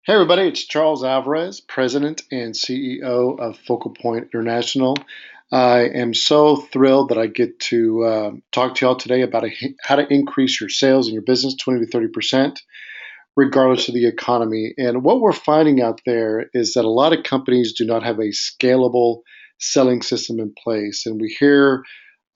Hey everybody, it's Charles Alvarez, President and CEO of Focal Point International. I am so thrilled that I get to talk to y'all today about how to increase your sales in your business 20 to 30%, regardless of the economy. And what we're finding out there is that a lot of companies do not have a scalable selling system in place. And we hear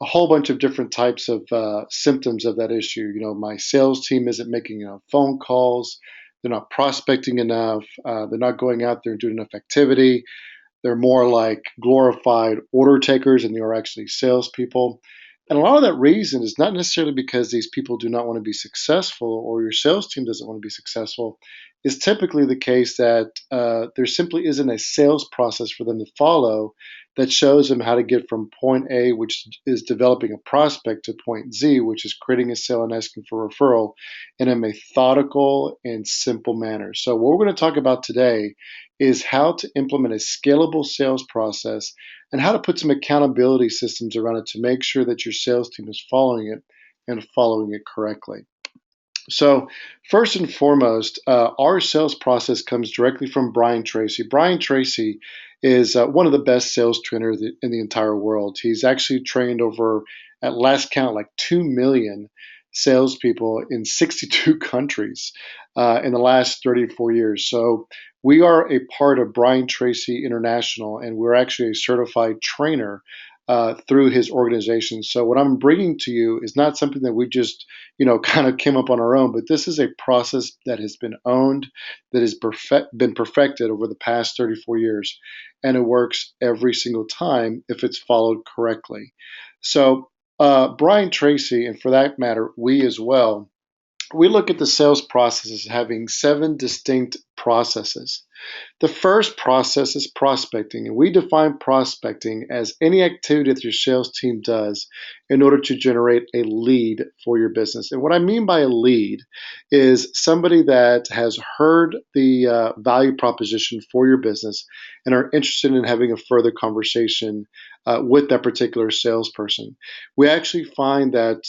a whole bunch of different types of symptoms of that issue. You know, my sales team isn't making enough phone calls. They're not prospecting enough. They're not going out there and doing enough activity. They're more like glorified order takers than they are actually salespeople. And a lot of that reason is not necessarily because these people do not want to be successful or your sales team doesn't want to be successful. It's typically the case that there simply isn't a sales process for them to follow that shows them how to get from point A, which is developing a prospect, to point Z, which is creating a sale and asking for referral in a methodical and simple manner. So, what we're going to talk about today is how to implement a scalable sales process and how to put some accountability systems around it to make sure that your sales team is following it and following it correctly. So, first and foremost, our sales process comes directly from Brian Tracy. Brian Tracy is one of the best sales trainers in the entire world. He's actually trained over, at last count, like 2 million salespeople in 62 countries in the last 34 years. So, we are a part of Brian Tracy International, and we're actually a certified trainer through his organization. So, what I'm bringing to you is not something that we just kind of came up on our own, but this is a process that has been owned, that has been perfected over the past 34 years, and it works every single time if it's followed correctly. So, Brian Tracy, and for that matter, we as well, we look at the sales process as having 7 distinct processes. The first process is prospecting, and we define prospecting as any activity that your sales team does in order to generate a lead for your business. And what I mean by a lead is somebody that has heard the value proposition for your business and are interested in having a further conversation with that particular salesperson. We actually find that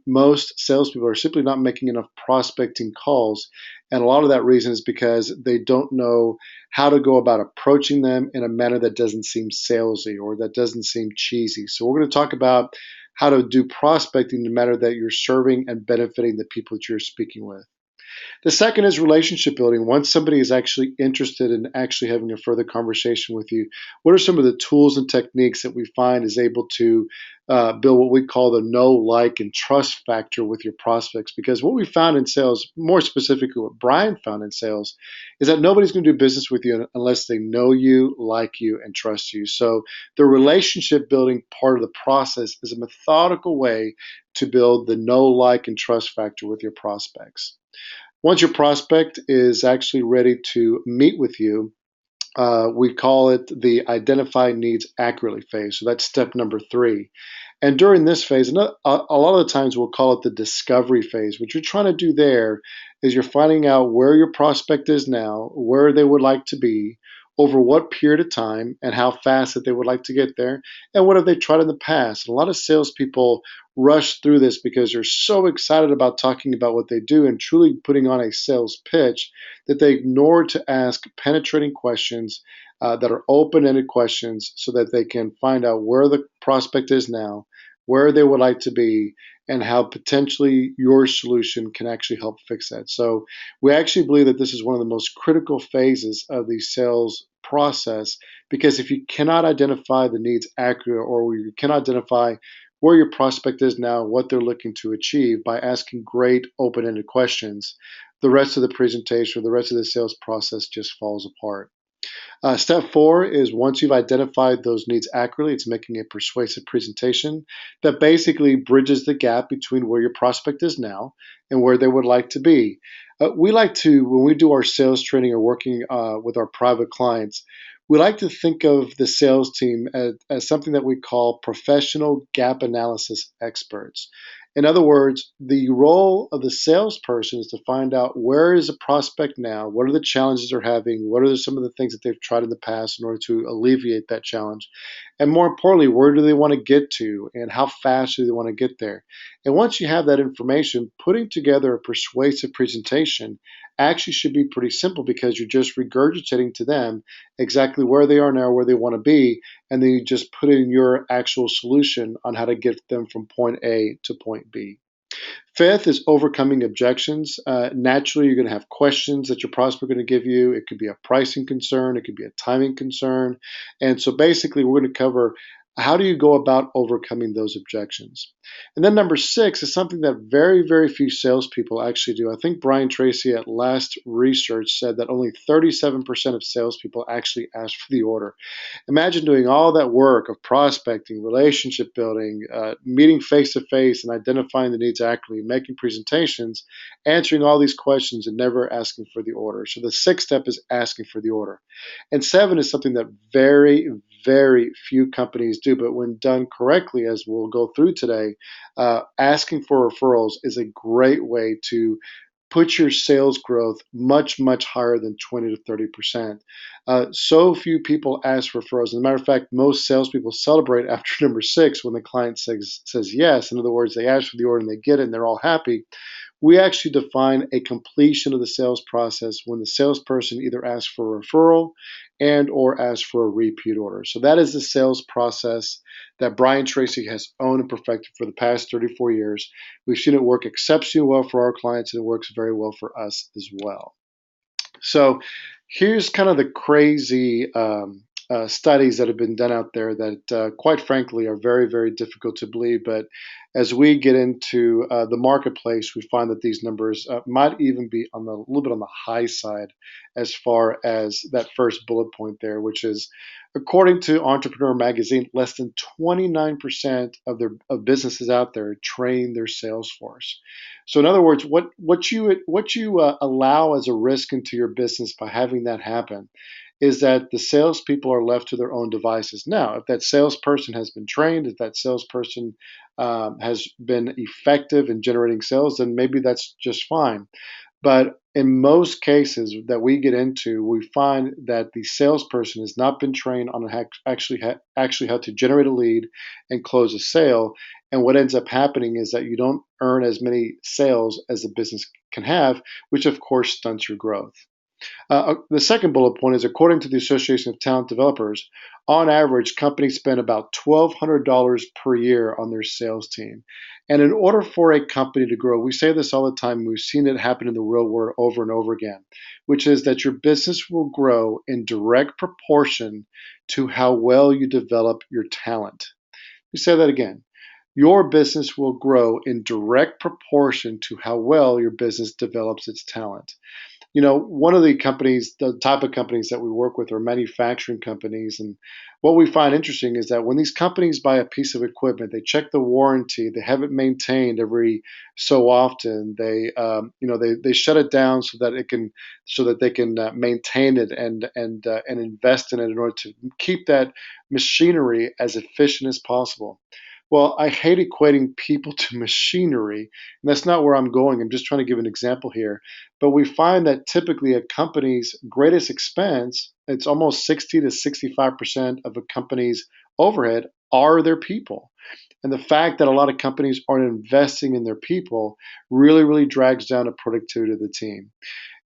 most salespeople are simply not making enough prospecting calls. And a lot of that reason is because they don't know how to go about approaching them in a manner that doesn't seem salesy or that doesn't seem cheesy. So we're going to talk about how to do prospecting in a manner that you're serving and benefiting the people that you're speaking with. The second is relationship building. Once somebody is actually interested in actually having a further conversation with you, what are some of the tools and techniques that we find is able to build what we call the know, like, and trust factor with your prospects? Because what we found in sales, more specifically what Brian found in sales, is that nobody's going to do business with you unless they know you, like you, and trust you. So the relationship building part of the process is a methodical way to build the know, like, and trust factor with your prospects. Once your prospect is actually ready to meet with you, we call it the identify needs accurately phase. So that's step number 3. And during this phase, a lot of the times we'll call it the discovery phase. What you're trying to do there is you're finding out where your prospect is now, where they would like to be, over what period of time, and how fast that they would like to get there, and what have they tried in the past. And a lot of salespeople rush through this because they're so excited about talking about what they do and truly putting on a sales pitch that they ignore to ask penetrating questions that are open-ended questions so that they can find out where the prospect is now, where they would like to be, and how potentially your solution can actually help fix that. So we actually believe that this is one of the most critical phases of the sales process, because if you cannot identify the needs accurately, or you cannot identify where your prospect is now, what they're looking to achieve by asking great open-ended questions, the rest of the presentation or the rest of the sales process just falls apart. Step 4 is once you've identified those needs accurately, it's making a persuasive presentation that basically bridges the gap between where your prospect is now and where they would like to be. We like to, when we do our sales training or working with our private clients, we like to think of the sales team as something that we call professional gap analysis experts. In other words, the role of the salesperson is to find out where is a prospect now, what are the challenges they're having, what are some of the things that they've tried in the past in order to alleviate that challenge, and more importantly, where do they want to get to and how fast do they want to get there. And once you have that information, putting together a persuasive presentation actually should be pretty simple because you're just regurgitating to them exactly where they are now, where they want to be, and then you just put in your actual solution on how to get them from point A to point B. Fifth is overcoming objections. Naturally, you're going to have questions that your prospect are going to give you. It could be a pricing concern, it could be a timing concern. And so basically, we're going to cover how do you go about overcoming those objections. And then number six is something that very, very few salespeople actually do. I think Brian Tracy at last research said that only 37% of salespeople actually ask for the order. Imagine doing all that work of prospecting, relationship building, meeting face to face and identifying the needs accurately, making presentations, answering all these questions and never asking for the order. So the sixth step is asking for the order. And seven is something that very, very few companies do, but when done correctly, as we'll go through today, asking for referrals is a great way to put your sales growth much, much higher than 20 to 30%. So few people ask for referrals. As a matter of fact, most salespeople celebrate after number six when the client says yes. In other words, they ask for the order and they get it and they're all happy. We actually define a completion of the sales process when the salesperson either asks for a referral and or asks for a repeat order. So that is the sales process that Brian Tracy has owned and perfected for the past 34 years. We've seen it work exceptionally well for our clients, and it works very well for us as well. So here's kind of the crazy studies that have been done out there that, quite frankly, are very, very difficult to believe. But as we get into the marketplace, we find that these numbers might even be on the a little bit on the high side as far as that first bullet point there, which is, according to Entrepreneur Magazine, less than 29% of businesses out there train their sales force. So in other words, what you allow as a risk into your business by having that happen is that the salespeople are left to their own devices. Now, if that salesperson has been trained, if that salesperson has been effective in generating sales, then maybe that's just fine. But in most cases that we get into, we find that the salesperson has not been trained on actually how to generate a lead and close a sale. And what ends up happening is that you don't earn as many sales as the business can have, which of course stunts your growth. The second bullet point is, according to the Association of Talent Developers, on average, companies spend about $1,200 per year on their sales team. And in order for a company to grow, we say this all the time, we've seen it happen in the real world over and over again, which is that your business will grow in direct proportion to how well you develop your talent. Let me say that again. Your business will grow in direct proportion to how well your business develops its talent. One of the companies, the type of companies that we work with are manufacturing companies. And what we find interesting is that when these companies buy a piece of equipment, they check the warranty, they have it maintained every so often. They shut it down so that they can maintain it and invest in it in order to keep that machinery as efficient as possible. Well, I hate equating people to machinery, and that's not where I'm going. I'm just trying to give an example here. But we find that typically a company's greatest expense, it's almost 60 to 65% of a company's overhead are their people. And the fact that a lot of companies aren't investing in their people really, really drags down the productivity of the team.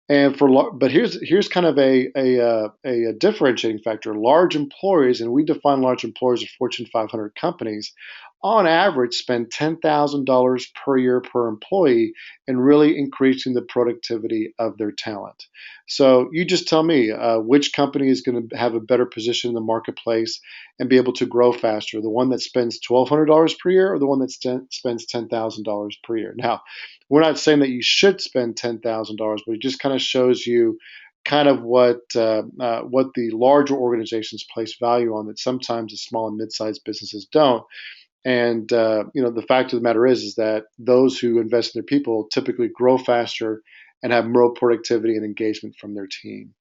But here's kind of a differentiating factor. Large employers, and we define large employers as Fortune 500 companies, on average spend $10,000 per year per employee in really increasing the productivity of their talent. So you just tell me which company is going to have a better position in the marketplace and be able to grow faster, the one that spends $1,200 per year or the one that spends $10,000 per year. Now, we're not saying that you should spend $10,000, but it just kind of shows you kind of what the larger organizations place value on that sometimes the small and mid-sized businesses don't. And the fact of the matter is that those who invest in their people typically grow faster and have more productivity and engagement from their team.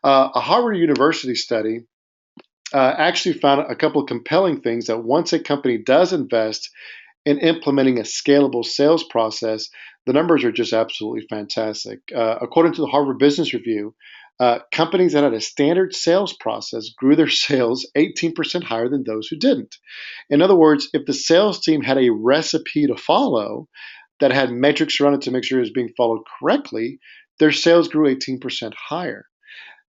A Harvard University study actually found a couple of compelling things that once a company does invest in implementing a scalable sales process, the numbers are just absolutely fantastic. According to the Harvard Business Review, companies that had a standard sales process grew their sales 18% higher than those who didn't. In other words, if the sales team had a recipe to follow, that had metrics around it to make sure it was being followed correctly, their sales grew 18% higher.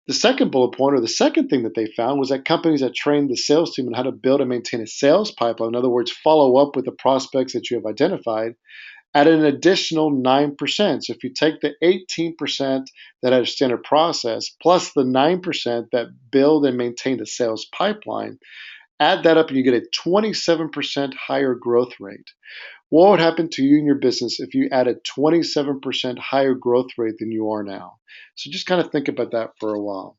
The second bullet point, or the second thing that they found, was that companies that trained the sales team on how to build and maintain a sales pipeline, in other words, follow up with the prospects that you have identified, added an additional 9%. So if you take the 18% that had a standard process plus the 9% that build and maintain a sales pipeline, add that up and you get a 27% higher growth rate. What would happen to you and your business if you added 27% higher growth rate than you are now? So just kind of think about that for a while.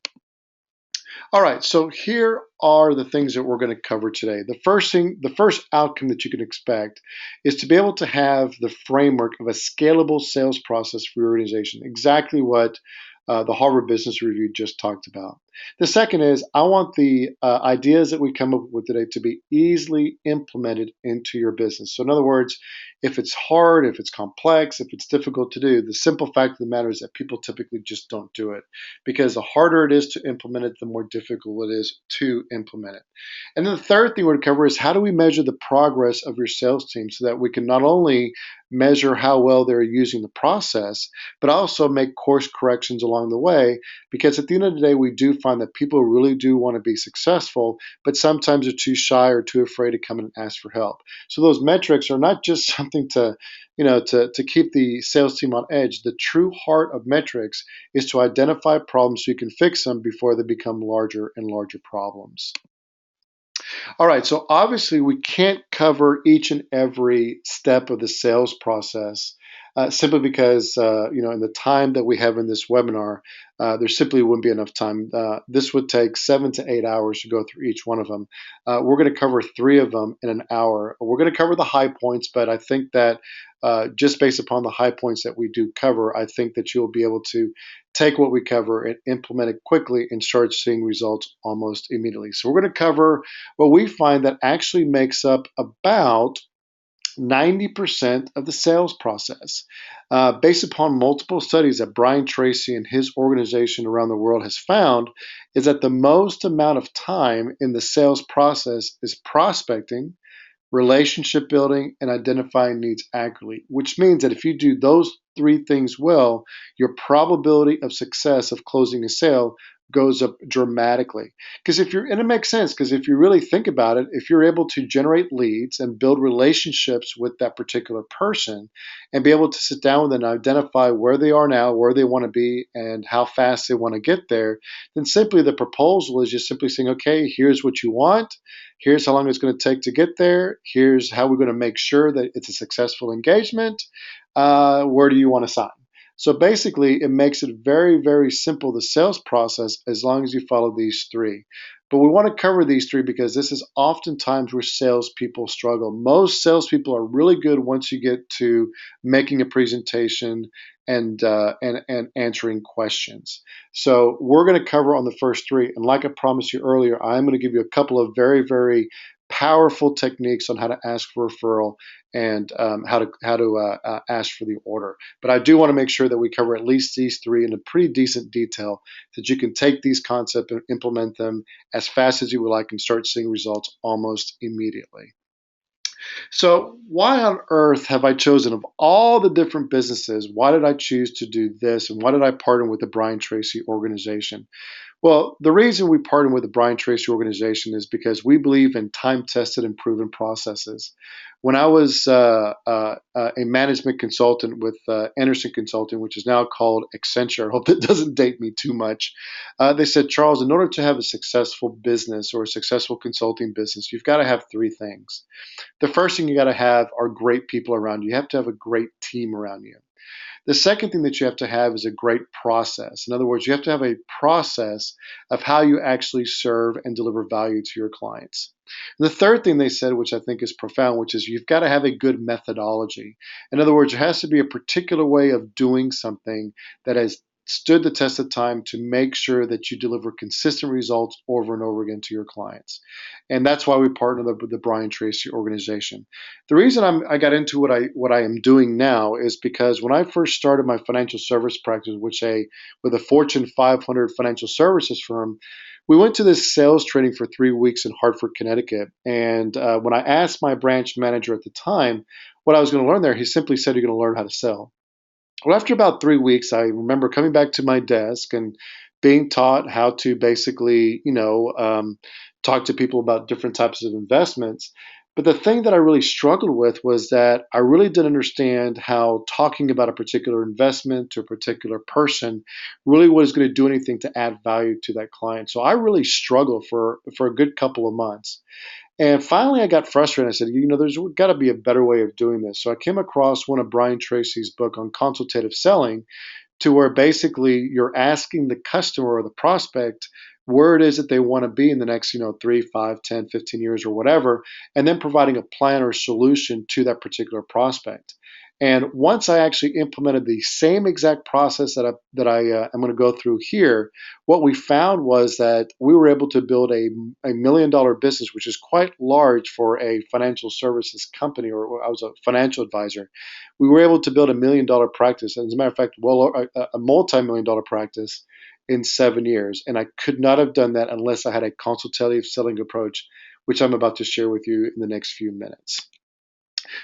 All right, so here are the things that we're going to cover today. The first outcome that you can expect is to be able to have the framework of a scalable sales process for your organization, exactly what the Harvard Business Review just talked about. The second is I want the ideas that we come up with today to be easily implemented into your business. So in other words, if it's hard, if it's complex, if it's difficult to do, the simple fact of the matter is that people typically just don't do it, because the harder it is to implement it, the more difficult it is to implement it. And then the third thing we're going to cover is how do we measure the progress of your sales team so that we can not only measure how well they're using the process, but also make course corrections along the way. Because at the end of the day, we do find that people really do want to be successful, but sometimes they're too shy or too afraid to come in and ask for help. So those metrics are not just something to, to keep the sales team on edge. The true heart of metrics is to identify problems so you can fix them before they become larger and larger problems. All right, so obviously we can't cover each and every step of the sales process simply because, in the time that we have in this webinar, there simply wouldn't be enough time. This would take 7 to 8 hours to go through each one of them. We're going to cover 3 of them in an hour. We're going to cover the high points, but I think that just based upon the high points that we do cover, I think that you'll be able to take what we cover and implement it quickly and start seeing results almost immediately. So we're going to cover what we find that actually makes up about 90% of the sales process. Based upon multiple studies that Brian Tracy and his organization around the world has found, is that the most amount of time in the sales process is prospecting, relationship building, and identifying needs accurately, which means that if you do those 3 things well, your probability of success of closing a sale goes up dramatically. And it makes sense, because if you really think about it, if you're able to generate leads and build relationships with that particular person and be able to sit down with them and identify where they are now, where they want to be, and how fast they want to get there, then simply the proposal is just simply saying, okay, here's what you want. Here's how long it's going to take to get there. Here's how we're going to make sure that it's a successful engagement. Where do you want to sign? So basically, it makes it very, very simple, the sales process, as long as you follow these 3. But we want to cover these 3 because this is oftentimes where salespeople struggle. Most salespeople are really good once you get to making a presentation and answering questions. So we're going to cover on the first 3. And like I promised you earlier, I'm going to give you a couple of very, very powerful techniques on how to ask for referral and how to ask for the order. But I do want to make sure that we cover at least these 3 in a pretty decent detail, so that you can take these concepts and implement them as fast as you would like and start seeing results almost immediately. So why on earth have I chosen, of all the different businesses, why did I choose to do this, and why did I partner with the Brian Tracy organization? Well, the reason we partner with the Brian Tracy organization is because we believe in time-tested and proven processes. When I was a management consultant with Anderson Consulting, which is now called Accenture, I hope that doesn't date me too much, they said, Charles, in order to have a successful business or a successful consulting business, you've got to have 3 things. The first thing you got to have are great people around you. You have to have a great team around you. The second thing that you have to have is a great process. In other words, you have to have a process of how you actually serve and deliver value to your clients. And the third thing they said, which I think is profound, which is you've got to have a good methodology. In other words, there has to be a particular way of doing something that has stood the test of time to make sure that you deliver consistent results over and over again to your clients. And that's why we partner with the Brian Tracy organization. The reason I got into what I am doing now is because when I first started my financial service practice, with a Fortune 500 financial services firm, we went to this sales training for 3 weeks in Hartford, Connecticut. And when I asked my branch manager at the time, what I was going to learn there. He simply said, you're going to learn how to sell. Well, after about 3 weeks, I remember coming back to my desk and being taught how to basically, talk to people about different types of investments. But the thing that I really struggled with was that I really didn't understand how talking about a particular investment to a particular person really was going to do anything to add value to that client. So I really struggled for a good couple of months. And finally, I got frustrated. I said, there's got to be a better way of doing this. So I came across one of Brian Tracy's book on consultative selling, to where basically you're asking the customer or the prospect where it is that they want to be in the next 3, 5, 10, 15 years or whatever, and then providing a plan or solution to that particular prospect. And once I actually implemented the same exact process that I am going to go through here, what we found was that we were able to build a $1 million business, which is quite large for a financial services company, or I was a financial advisor. We were able to build $1 million practice, and as a matter of fact, well, a multi-million-dollar practice in 7 years. And I could not have done that unless I had a consultative selling approach, which I'm about to share with you in the next few minutes.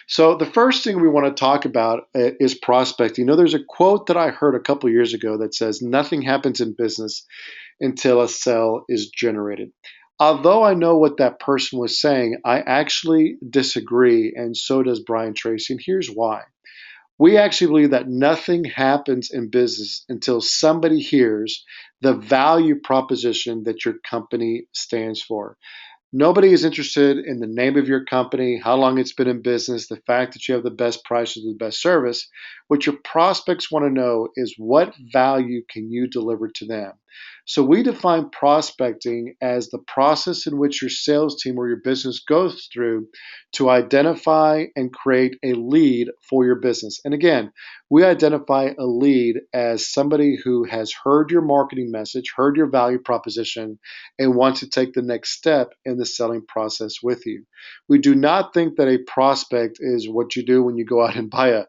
So the first thing we want to talk about is prospecting. There's a quote that I heard a couple years ago that says, nothing happens in business until a sale is generated. Although I know what that person was saying, I actually disagree, and so does Brian Tracy, and here's why. We actually believe that nothing happens in business until somebody hears the value proposition that your company stands for. Nobody is interested in the name of your company, how long it's been in business, the fact that you have the best prices, the best service. What your prospects want to know is what value can you deliver to them. So we define prospecting as the process in which your sales team or your business goes through to identify and create a lead for your business. And again, we identify a lead as somebody who has heard your marketing message, heard your value proposition, and wants to take the next step in the selling process with you. We do not think that a prospect is what you do when you go out and buy a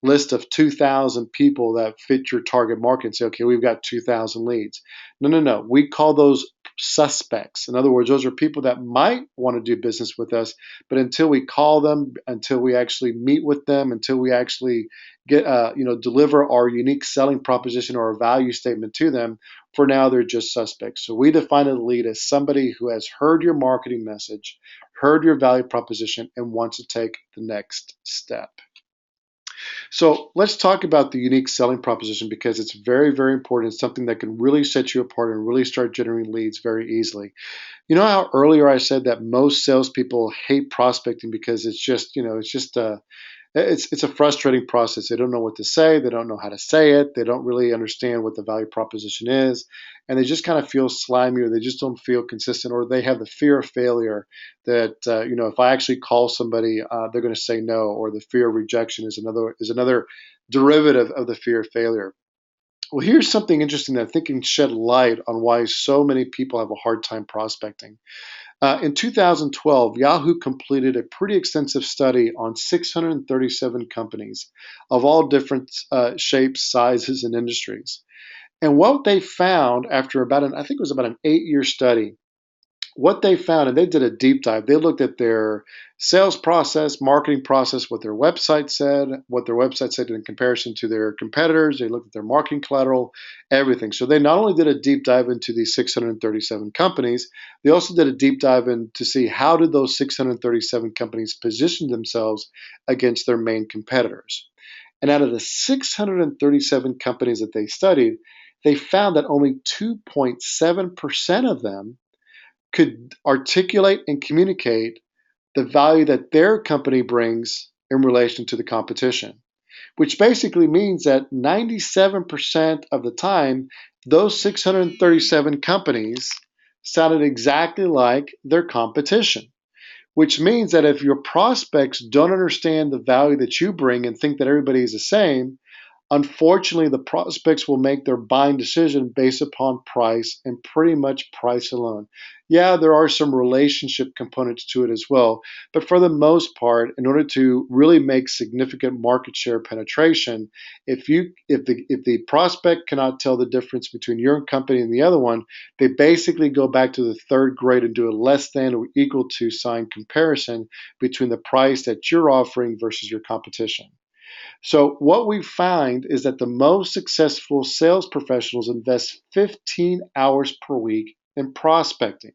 list of 2,000 people that fit your target market and say, okay, we've got 2,000 leads. No, no, no. We call those suspects. In other words, those are people that might want to do business with us, but until we call them, until we actually meet with them, until we actually get, deliver our unique selling proposition or a value statement to them, for now, they're just suspects. So we define a lead as somebody who has heard your marketing message, heard your value proposition, and wants to take the next step. So let's talk about the unique selling proposition, because it's very, very important. It's something that can really set you apart and really start generating leads very easily. You know how earlier I said that most salespeople hate prospecting because it's a frustrating process. They don't know what to say. They don't know how to say it. They don't really understand what the value proposition is. And they just kind of feel slimy, or they just don't feel consistent, or they have the fear of failure that, if I actually call somebody, they're going to say no, or the fear of rejection is another derivative of the fear of failure. Well, here's something interesting that I think can shed light on why so many people have a hard time prospecting. In 2012, Yahoo completed a pretty extensive study on 637 companies of all different shapes, sizes, and industries. And what they found after I think it was about an 8-year study, what they found, and they did a deep dive, they looked at their sales process, marketing process, what their website said in comparison to their competitors. They looked at their marketing collateral, everything. So they not only did a deep dive into these 637 companies, they also did a deep dive in to see how did those 637 companies position themselves against their main competitors. And out of the 637 companies that they studied, they found that only 2.7% of them could articulate and communicate the value that their company brings in relation to the competition, which basically means that 97% of the time, those 637 companies sounded exactly like their competition, which means that if your prospects don't understand the value that you bring and think that everybody is the same, unfortunately, the prospects will make their buying decision based upon price, and pretty much price alone. Yeah, there are some relationship components to it as well. But for the most part, in order to really make significant market share penetration, if the prospect cannot tell the difference between your company and the other one, they basically go back to the third grade and do a less than or equal to sign comparison between the price that you're offering versus your competition. So, what we find is that the most successful sales professionals invest 15 hours per week in prospecting.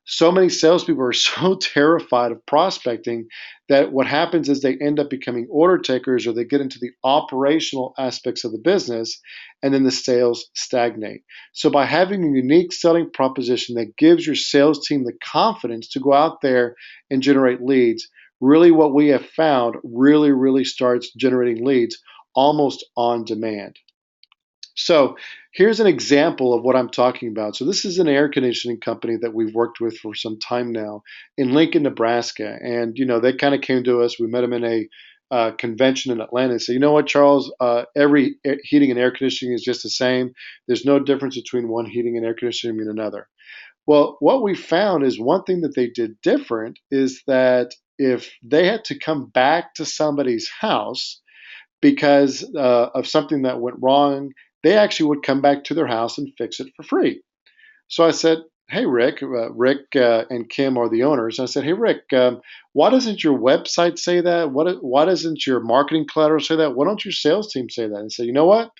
So many salespeople are so terrified of prospecting that what happens is they end up becoming order takers or they get into the operational aspects of the business and then the sales stagnate. So, by having a unique selling proposition that gives your sales team the confidence to go out there and generate leads, really what we have found really starts generating leads almost on demand. So here's an example of what I'm talking about. So this is an air conditioning company that we've worked with for some time now in Lincoln, Nebraska. And, they kind of came to us. We met them in a convention in Atlanta and said, you know what, Charles, every heating and air conditioning is just the same. There's no difference between one heating and air conditioning and another. Well, what we found is one thing that they did different is that if they had to come back to somebody's house, because of something that went wrong, they actually would come back to their house and fix it for free. So I said, "Hey, Rick, Rick and Kim are the owners." I said, "Hey, Rick, why doesn't your website say that? Why doesn't your marketing collateral say that? Why don't your sales team say that?" And say, "You know what?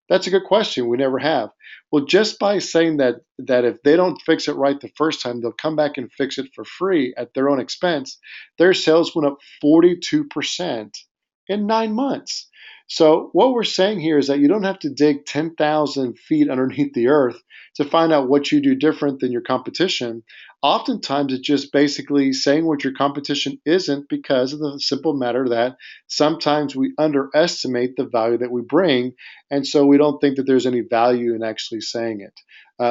That's a good question. We never have." Well, just by saying that if they don't fix it right the first time, they'll come back and fix it for free at their own expense. Their sales went up 42% in 9 months. So what we're saying here is that you don't have to dig 10,000 feet underneath the earth to find out what you do different than your competition. Oftentimes, it's just basically saying what your competition isn't because of the simple matter that sometimes we underestimate the value that we bring, and so we don't think that there's any value in actually saying it.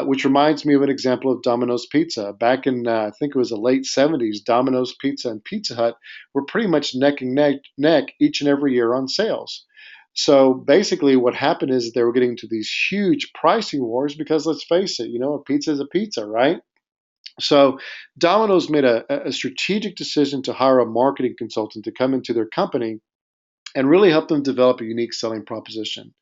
Which reminds me of an example of Domino's Pizza. Back in, I think it was the late 70s, Domino's Pizza and Pizza Hut were pretty much neck and neck each and every year on sales. So basically, what happened is they were getting into these huge pricing wars because let's face it, a pizza is a pizza, right? So Domino's made a strategic decision to hire a marketing consultant to come into their company and really help them develop a unique selling proposition.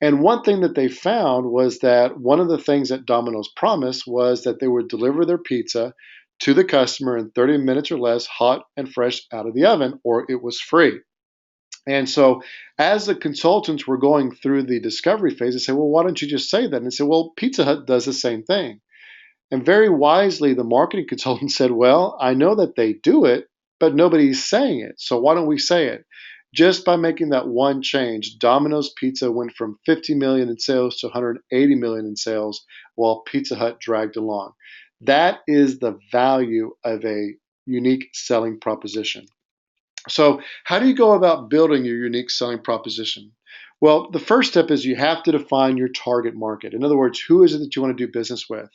And one thing that they found was that one of the things that Domino's promised was that they would deliver their pizza to the customer in 30 minutes or less, hot and fresh out of the oven, or it was free. And so, as the consultants were going through the discovery phase, they said, "Well, why don't you just say that?" And they said, "Well, Pizza Hut does the same thing." And very wisely, the marketing consultant said, "Well, I know that they do it, but nobody's saying it. So why don't we say it?" Just by making that one change, Domino's Pizza went from 50 million in sales to 180 million in sales, while Pizza Hut dragged along. That is the value of a unique selling proposition. So, how do you go about building your unique selling proposition? Well, the first step is you have to define your target market. In other words, who is it that you want to do business with?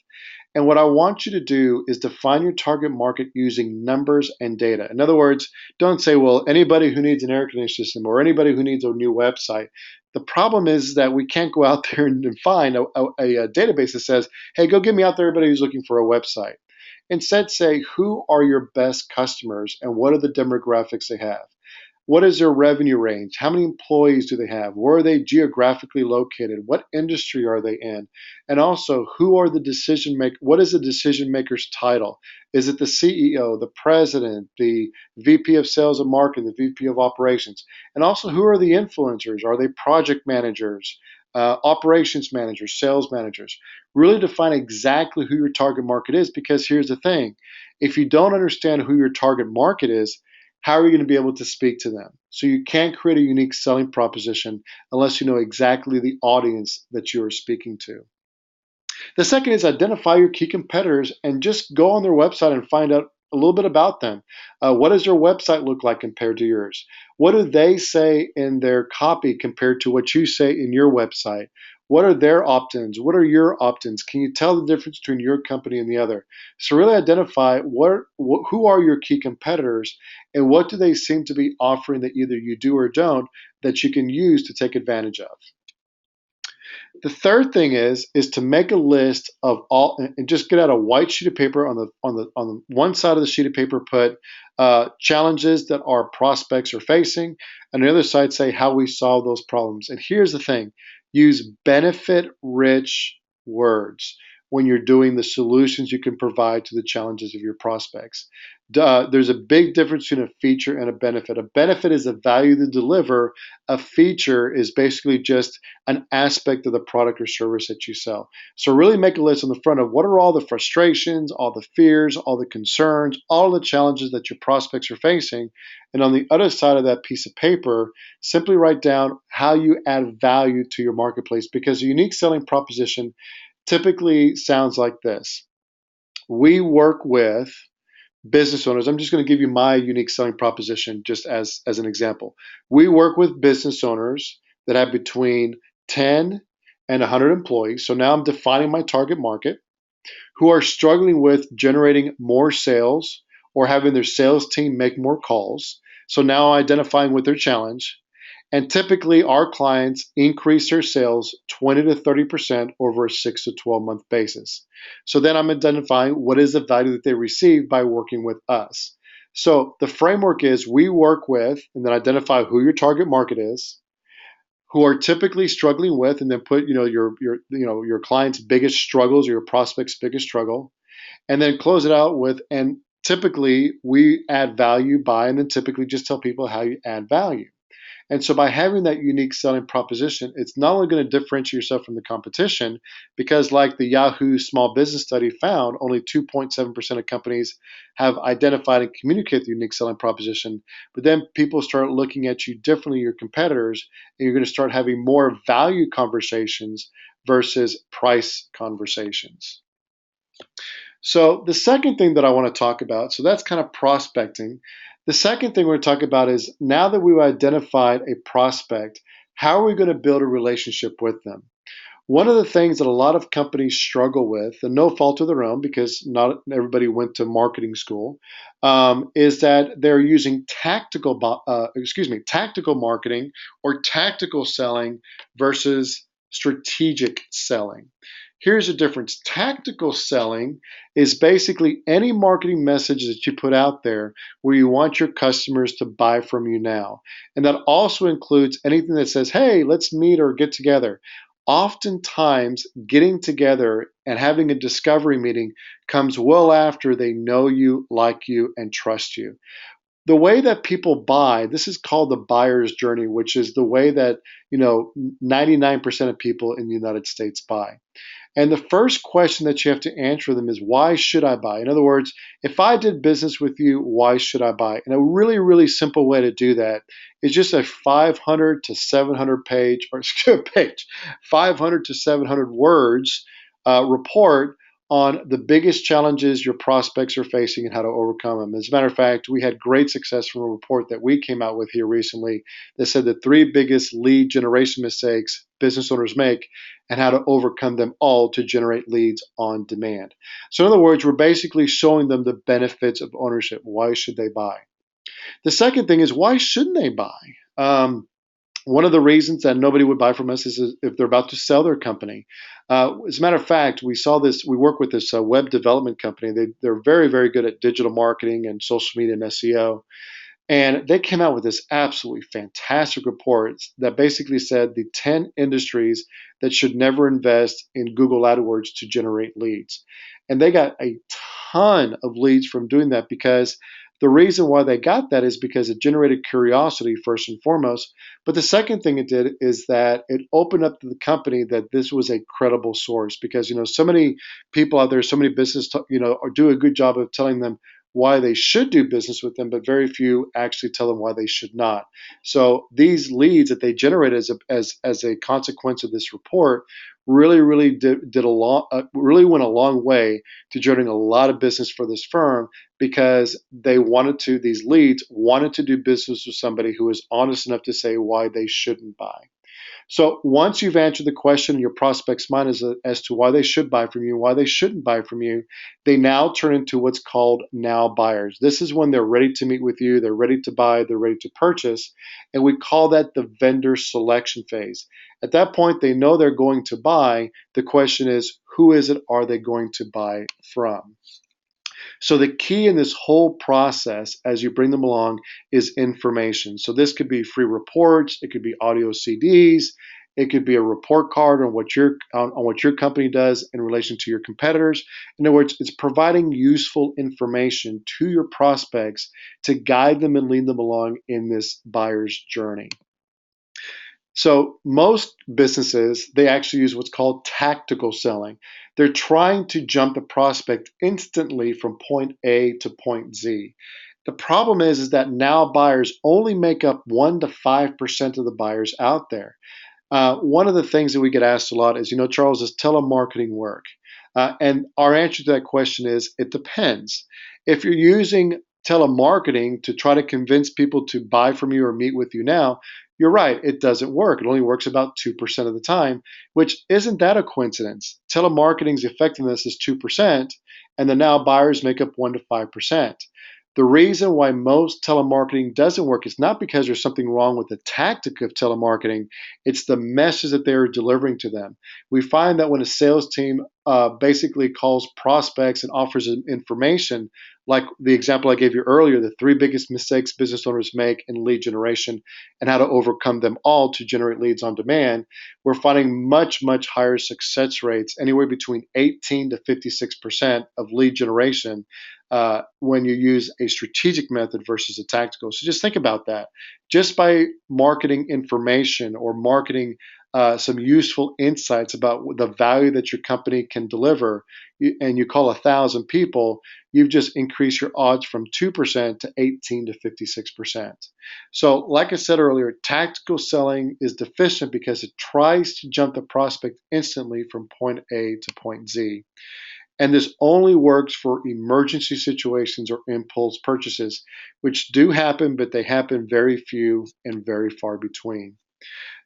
And what I want you to do is define your target market using numbers and data. In other words, don't say, well, anybody who needs an air conditioning system or anybody who needs a new website. The problem is that we can't go out there and find a database that says, hey, go get me out there everybody who's looking for a website. Instead, say, who are your best customers and what are the demographics they have? What is their revenue range? How many employees do they have? Where are they geographically located? What industry are they in? And also, who are the decision make? What is the decision maker's title? Is it the CEO, the president, the VP of sales and marketing, the VP of operations? And also, who are the influencers? Are they project managers, operations managers, sales managers? Really define exactly who your target market is because here's the thing. If you don't understand who your target market is, how are you going to be able to speak to them? So you can't create a unique selling proposition unless you know exactly the audience that you are speaking to. The second is identify your key competitors and just go on their website and find out a little bit about them. What does their website look like compared to yours? What do they say in their copy compared to what you say in your website? What are their opt-ins? What are your opt-ins? Can you tell the difference between your company and the other? So really identify who are your key competitors and what do they seem to be offering that either you do or don't that you can use to take advantage of. The third thing is to make a list of all, and just get out a white sheet of paper. On the one side of the sheet of paper, put challenges that our prospects are facing, and the other side say how we solve those problems. And here's the thing: use benefit-rich words when you're doing the solutions you can provide to the challenges of your prospects. There's a big difference between a feature and a benefit. A benefit is a value to deliver. A feature is basically just an aspect of the product or service that you sell. So really make a list on the front of what are all the frustrations, all the fears, all the concerns, all the challenges that your prospects are facing. And on the other side of that piece of paper, simply write down how you add value to your marketplace, because a unique selling proposition typically sounds like this. We work with business owners. I'm just going to give you my unique selling proposition just as an example. We work with business owners that have between 10 and 100 employees. So now I'm defining my target market, who are struggling with generating more sales or having their sales team make more calls. So now identifying with their challenge. And typically, our clients increase their sales 20 to 30% over a 6 to 12-month basis. So then I'm identifying what is the value that they receive by working with us. So the framework is we work with, and then identify who your target market is, who are typically struggling with, and then put your client's biggest struggles or your prospect's biggest struggle, and then close it out with, and typically we add value by, and then typically just tell people how you add value. And so by having that unique selling proposition, it's not only going to differentiate yourself from the competition, because like the Yahoo Small Business Study found, only 2.7% of companies have identified and communicated the unique selling proposition. But then people start looking at you differently, your competitors, and you're going to start having more value conversations versus price conversations. So the second thing that I want to talk about, so that's kind of prospecting. The second thing we're going to talk about is, now that we've identified a prospect, how are we going to build a relationship with them? One of the things that a lot of companies struggle with, and no fault of their own because not everybody went to marketing school, is that they're using tactical marketing or tactical selling versus strategic selling. Here's the difference. Tactical selling is basically any marketing message that you put out there where you want your customers to buy from you now. And that also includes anything that says, hey, let's meet or get together. Oftentimes, getting together and having a discovery meeting comes well after they know you, like you, and trust you. The way that people buy, this is called the buyer's journey, which is the way that 99% of people in the United States buy. And the first question that you have to answer them is, why should I buy? In other words, if I did business with you, why should I buy? And a really, really simple way to do that is just a 500 to 700 page, or excuse me, page, 500 to 700 words report on the biggest challenges your prospects are facing and how to overcome them. As a matter of fact, we had great success from a report that we came out with here recently that said the three biggest lead generation mistakes business owners make and how to overcome them all to generate leads on demand. So in other words, we're basically showing them the benefits of ownership. Why should they buy? The second thing is, why shouldn't they buy? One of the reasons that nobody would buy from us is if they're about to sell their company. As a matter of fact, we saw this. We work with this web development company. They're very, very good at digital marketing and social media and SEO. And they came out with this absolutely fantastic report that basically said the 10 industries that should never invest in Google AdWords to generate leads. And they got a ton of leads from doing that, because the reason why they got that is because it generated curiosity first and foremost. But the second thing it did is that it opened up to the company that this was a credible source, because so many people out there, so many businesses do a good job of telling them why they should do business with them, but very few actually tell them why they should not. So these leads that they generated as a consequence of this report really really went a long way to generating a lot of business for this firm, because these leads wanted to do business with somebody who is honest enough to say why they shouldn't buy. So once you've answered the question in your prospect's mind as to why they should buy from you, why they shouldn't buy from you, they now turn into what's called now buyers. This is when they're ready to meet with you, they're ready to buy, they're ready to purchase, and we call that the vendor selection phase. At that point, they know they're going to buy. The question is, who is it are they going to buy from? So the key in this whole process as you bring them along is information. So this could be free reports, it could be audio CDs, it could be a report card on what your company does in relation to your competitors. In other words, it's providing useful information to your prospects to guide them and lead them along in this buyer's journey. So most businesses, they actually use what's called tactical selling. They're trying to jump the prospect instantly from point A to point Z. The problem is that now buyers only make up 1 to 5% of the buyers out there. One of the things that we get asked a lot is, Charles, does telemarketing work? And our answer to that question is, it depends. If you're using telemarketing to try to convince people to buy from you or meet with you now, you're right, it doesn't work. It only works about 2% of the time, which isn't that a coincidence? Telemarketing's effectiveness is 2%, and the now buyers make up 1 to 5%. The reason why most telemarketing doesn't work is not because there's something wrong with the tactic of telemarketing, it's the message that they're delivering to them. We find that when a sales team basically calls prospects and offers them information, like the example I gave you earlier, the 3 biggest mistakes business owners make in lead generation and how to overcome them all to generate leads on demand, we're finding much, much higher success rates, anywhere between 18 to 56% of lead generation when you use a strategic method versus a tactical. So just think about that. Just by marketing information or marketing some useful insights about the value that your company can deliver, and you call 1,000 people, you've just increased your odds from 2% to 18 to 56%. So, like I said earlier, tactical selling is deficient because it tries to jump the prospect instantly from point A to point Z. And this only works for emergency situations or impulse purchases, which do happen, but they happen very few and very far between.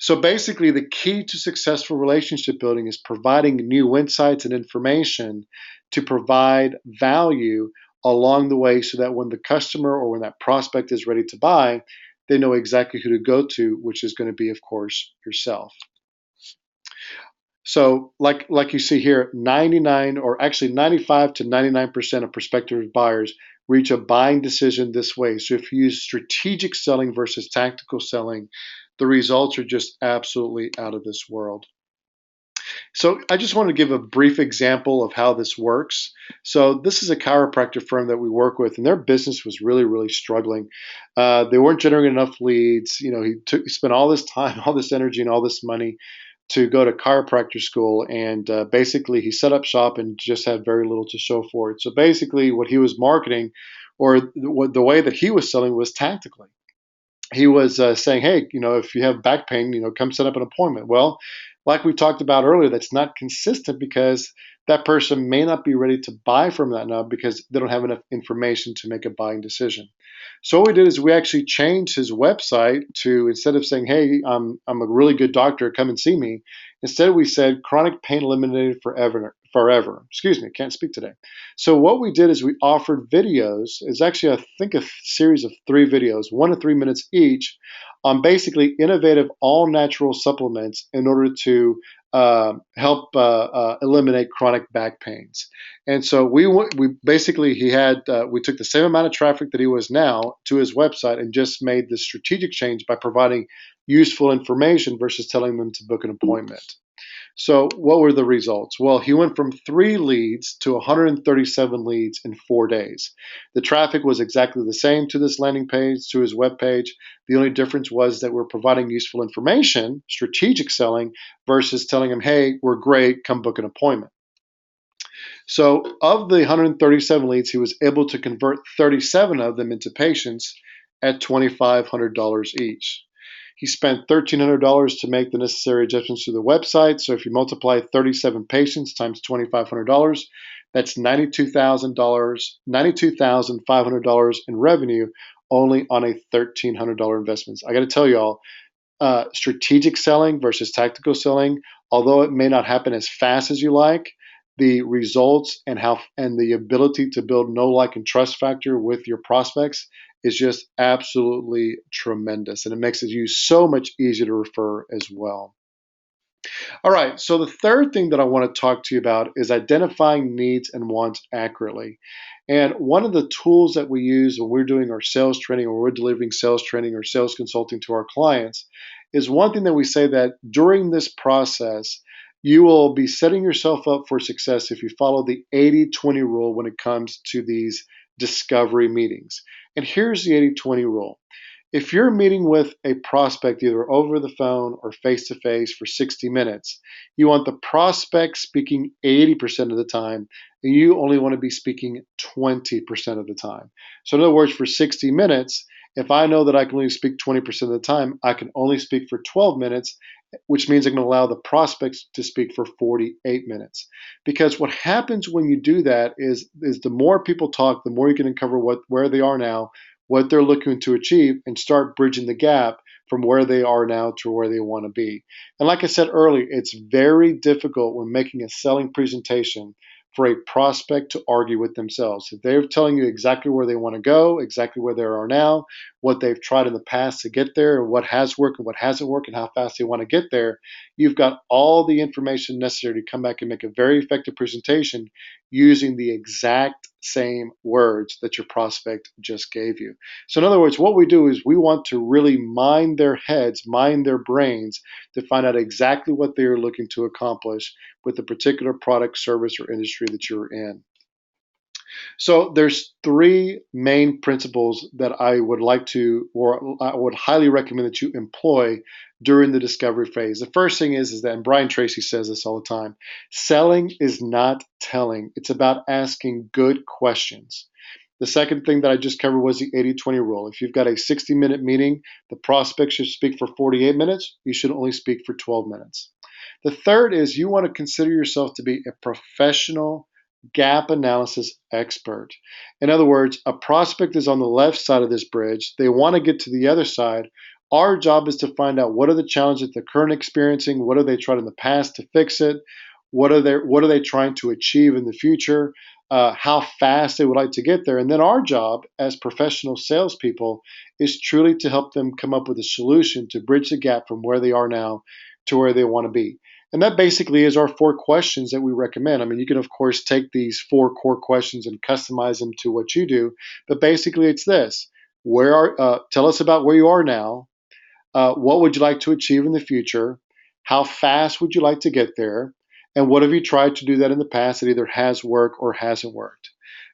So basically, the key to successful relationship building is providing new insights and information to provide value along the way so that when the customer or when that prospect is ready to buy, they know exactly who to go to, which is going to be, of course, yourself. So like you see here, 99 or actually 95 to 99% of prospective buyers reach a buying decision this way. So if you use strategic selling versus tactical selling, the results are just absolutely out of this world. So I just want to give a brief example of how this works. So this is a chiropractor firm that we work with, and their business was really, really struggling. They weren't generating enough leads. He spent all this time, all this energy, and all this money to go to chiropractor school, and basically he set up shop and just had very little to show for it. So basically what he was marketing, or the way that he was selling, was tactically. He was saying, hey, if you have back pain, come set up an appointment. Well, like we talked about earlier, that's not consistent because that person may not be ready to buy from that now because they don't have enough information to make a buying decision. So what we did is we actually changed his website to, instead of saying, hey, I'm a really good doctor, come and see me, instead we said chronic pain eliminated forever. Excuse me, can't speak today. So what we did is we offered videos. It's actually, I think, a series of 3 videos, 1 to 3 minutes each, on basically innovative all natural supplements in order to help eliminate chronic back pains. And so we basically we took the same amount of traffic that he was now to his website and just made the strategic change by providing useful information versus telling them to book an appointment. So what were the results? Well, he went from 3 leads to 137 leads in 4 days. The traffic was exactly the same to this landing page, to his web page. The only difference was that we're providing useful information, strategic selling, versus telling him, hey, we're great, come book an appointment. So of the 137 leads, he was able to convert 37 of them into patients at $2,500 each. He spent $1,300 to make the necessary adjustments to the website. So if you multiply 37 patients times $2,500, that's $92,500 in revenue only on a $1,300 investment. I got to tell y'all, strategic selling versus tactical selling, although it may not happen as fast as you like, the results and the ability to build know, like, and trust factor with your prospects is just absolutely tremendous, and it makes it you so much easier to refer as well. All right, so the third thing that I want to talk to you about is identifying needs and wants accurately. And one of the tools that we use when we're doing our sales training or we're delivering sales training or sales consulting to our clients is one thing that we say that during this process, you will be setting yourself up for success if you follow the 80-20 rule when it comes to these discovery meetings. And here's the 80-20 rule. If you're meeting with a prospect either over the phone or face to face for 60 minutes, you want the prospect speaking 80% of the time, and you only want to be speaking 20% of the time. So, in other words, for 60 minutes, if I know that I can only speak 20% of the time, I can only speak for 12 minutes, which means I can allow the prospects to speak for 48 minutes. Because what happens when you do that is the more people talk, the more you can uncover where they are now, what they're looking to achieve, and start bridging the gap from where they are now to where they want to be. And like I said earlier, it's very difficult when making a selling presentation for a prospect to argue with themselves. If they're telling you exactly where they want to go, exactly where they are now, what they've tried in the past to get there, and what has worked and what hasn't worked, and how fast they want to get there, you've got all the information necessary to come back and make a very effective presentation using the exact same words that your prospect just gave you. So, in other words, what we do is we want to really mine their heads, mine their brains to find out exactly what they're looking to accomplish with the particular product, service, or industry that you're in. So there's three main principles that I would like to, or I would highly recommend that you employ during the discovery phase. The first thing is that, and Brian Tracy says this all the time, selling is not telling. It's about asking good questions. The second thing that I just covered was the 80-20 rule. If you've got a 60-minute meeting, the prospect should speak for 48 minutes. You should only speak for 12 minutes. The third is you want to consider yourself to be a professional gap analysis expert. In other words, a prospect is on the left side of this bridge. They want to get to the other side. Our job is to find out what are the challenges they're currently experiencing, what have they tried in the past to fix it, what are they trying to achieve in the future, how fast they would like to get there. And then our job as professional salespeople is truly to help them come up with a solution to bridge the gap from where they are now to where they want to be. And that basically is our four questions that we recommend. I mean, you can, of course, take these four core questions and customize them to what you do. But basically, it's this: tell us about where you are now. What would you like to achieve in the future? How fast would you like to get there? And what have you tried to do that in the past that either has worked or hasn't worked?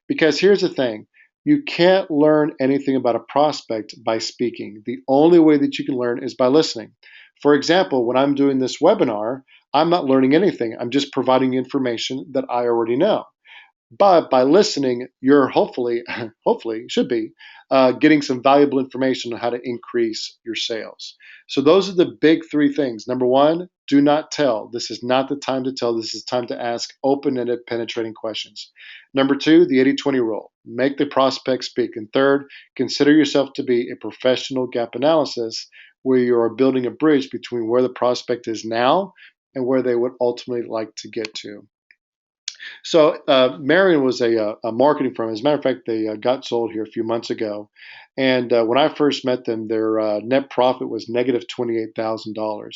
Because here's the thing: you can't learn anything about a prospect by speaking. The only way that you can learn is by listening. For example, when I'm doing this webinar, I'm not learning anything. I'm just providing information that I already know. But by listening, you're hopefully should be getting some valuable information on how to increase your sales. So those are the big three things. Number one, do not tell. This is not the time to tell. This is time to ask open-ended, penetrating questions. Number two, the 80-20 rule. Make the prospect speak. And third, consider yourself to be a professional gap analysis where you are building a bridge between where the prospect is now and where they would ultimately like to get to. So Marion was a marketing firm. As a matter of fact, they got sold here a few months ago. And when I first met them, their net profit was negative $28,000.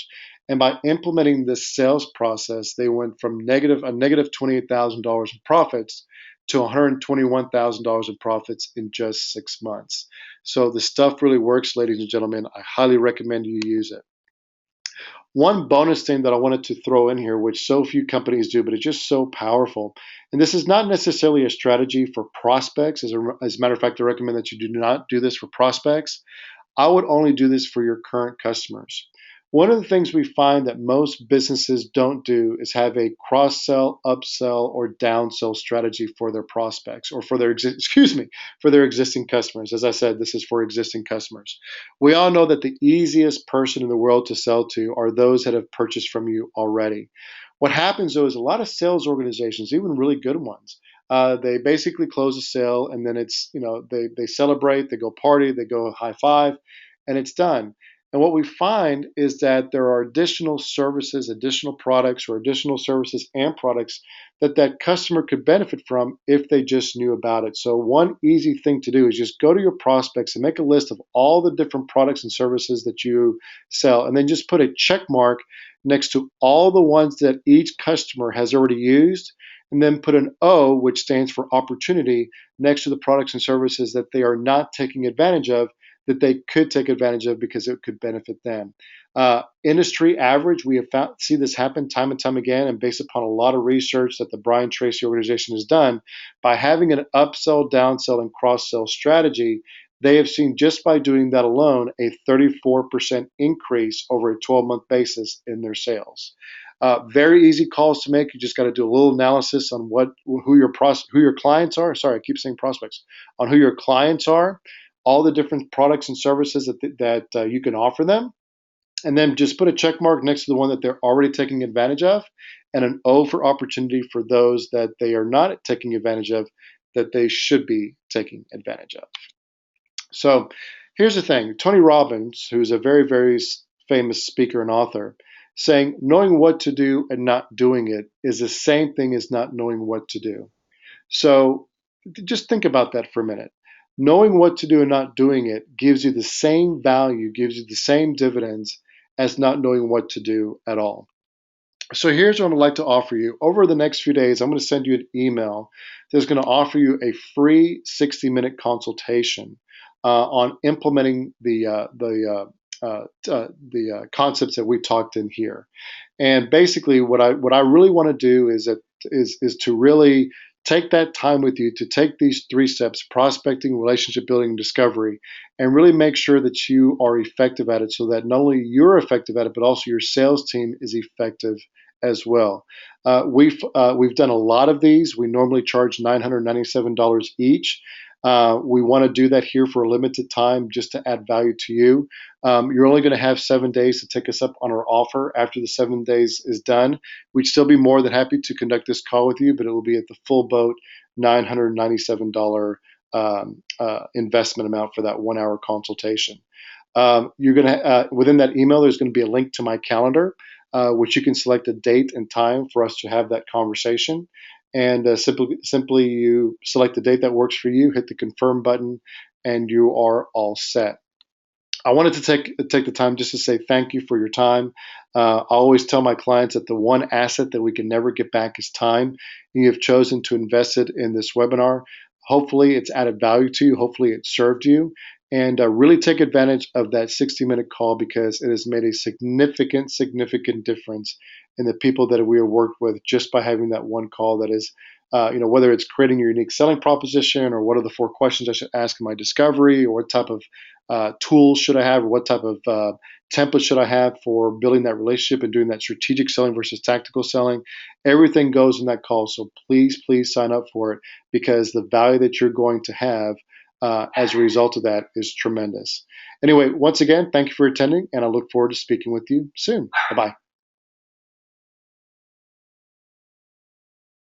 And by implementing this sales process, they went from negative $28,000 in profits to $121,000 in profits in just 6 months. So the stuff really works, ladies and gentlemen. I highly recommend you use it. One bonus thing that I wanted to throw in here, which so few companies do, but it's just so powerful. And this is not necessarily a strategy for prospects. As a matter of fact, I recommend that you do not do this for prospects. I would only do this for your current customers. One of the things we find that most businesses don't do is have a cross-sell, upsell, or downsell strategy for their prospects or for their for their existing customers. As I said, this is for existing customers. We all know that the easiest person in the world to sell to are those that have purchased from you already. What happens though is a lot of sales organizations, even really good ones, they basically close a sale and then it's, they celebrate, they go party, they go high five, and it's done. And what we find is that there are additional services, additional products, or additional services and products that that customer could benefit from if they just knew about it. So one easy thing to do is just go to your prospects and make a list of all the different products and services that you sell, and then just put a check mark next to all the ones that each customer has already used, and then put an O, which stands for opportunity, next to the products and services that they are not taking advantage of, that they could take advantage of because it could benefit them. Industry average, we have found, see this happen time and time again, and based upon a lot of research that the Brian Tracy organization has done, by having an upsell, downsell, and cross-sell strategy, they have seen just by doing that alone a 34% increase over a 12-month basis in their sales. Very easy calls to make. You just got to do a little analysis on who your clients are. Sorry, I keep saying prospects. On who your clients are, all the different products and services that you can offer them, and then just put a check mark next to the one that they're already taking advantage of, and an O for opportunity for those that they are not taking advantage of, that they should be taking advantage of. So here's the thing. Tony Robbins, who's a very, very famous speaker and author, saying knowing what to do and not doing it is the same thing as not knowing what to do. So just think about that for a minute. Knowing what to do and not doing it gives you the same value, gives you the same dividends as not knowing what to do at all. So here's what I'd like to offer you. Over the next few days, I'm going to send you an email that's going to offer you a free 60-minute consultation on implementing the concepts that we talked in here. And basically, what I really want to do is to really take that time with you to take these 3 steps: prospecting, relationship building, and discovery, and really make sure that you are effective at it, so that not only you're effective at it, but also your sales team is effective as well. We've done a lot of these. We normally charge $997 each. We want to do that here for a limited time just to add value to you. You're only going to have 7 days to take us up on our offer. After the 7 days is done, we'd still be more than happy to conduct this call with you, but it will be at the full boat $997 investment amount for that 1 hour consultation. You're going to within that email, there's going to be a link to my calendar, which you can select a date and time for us to have that conversation. And simply you select the date that works for you, hit the confirm button, and you are all set. I wanted to take the time just to say thank you for your time. I always tell my clients that the one asset that we can never get back is time. You have chosen to invest it in this webinar. Hopefully it's added value to you. Hopefully it served you. And really take advantage of that 60-minute call, because it has made a significant difference in the people that we have worked with just by having that one call. That is, whether it's creating your unique selling proposition, or what are the 4 questions I should ask in my discovery, or what type of tools should I have, or what type of template should I have for building that relationship and doing that strategic selling versus tactical selling. Everything goes in that call. So please sign up for it, because the value that you're going to have as a result of that is tremendous. Anyway, once again, thank you for attending, and I look forward to speaking with you soon. Bye-bye.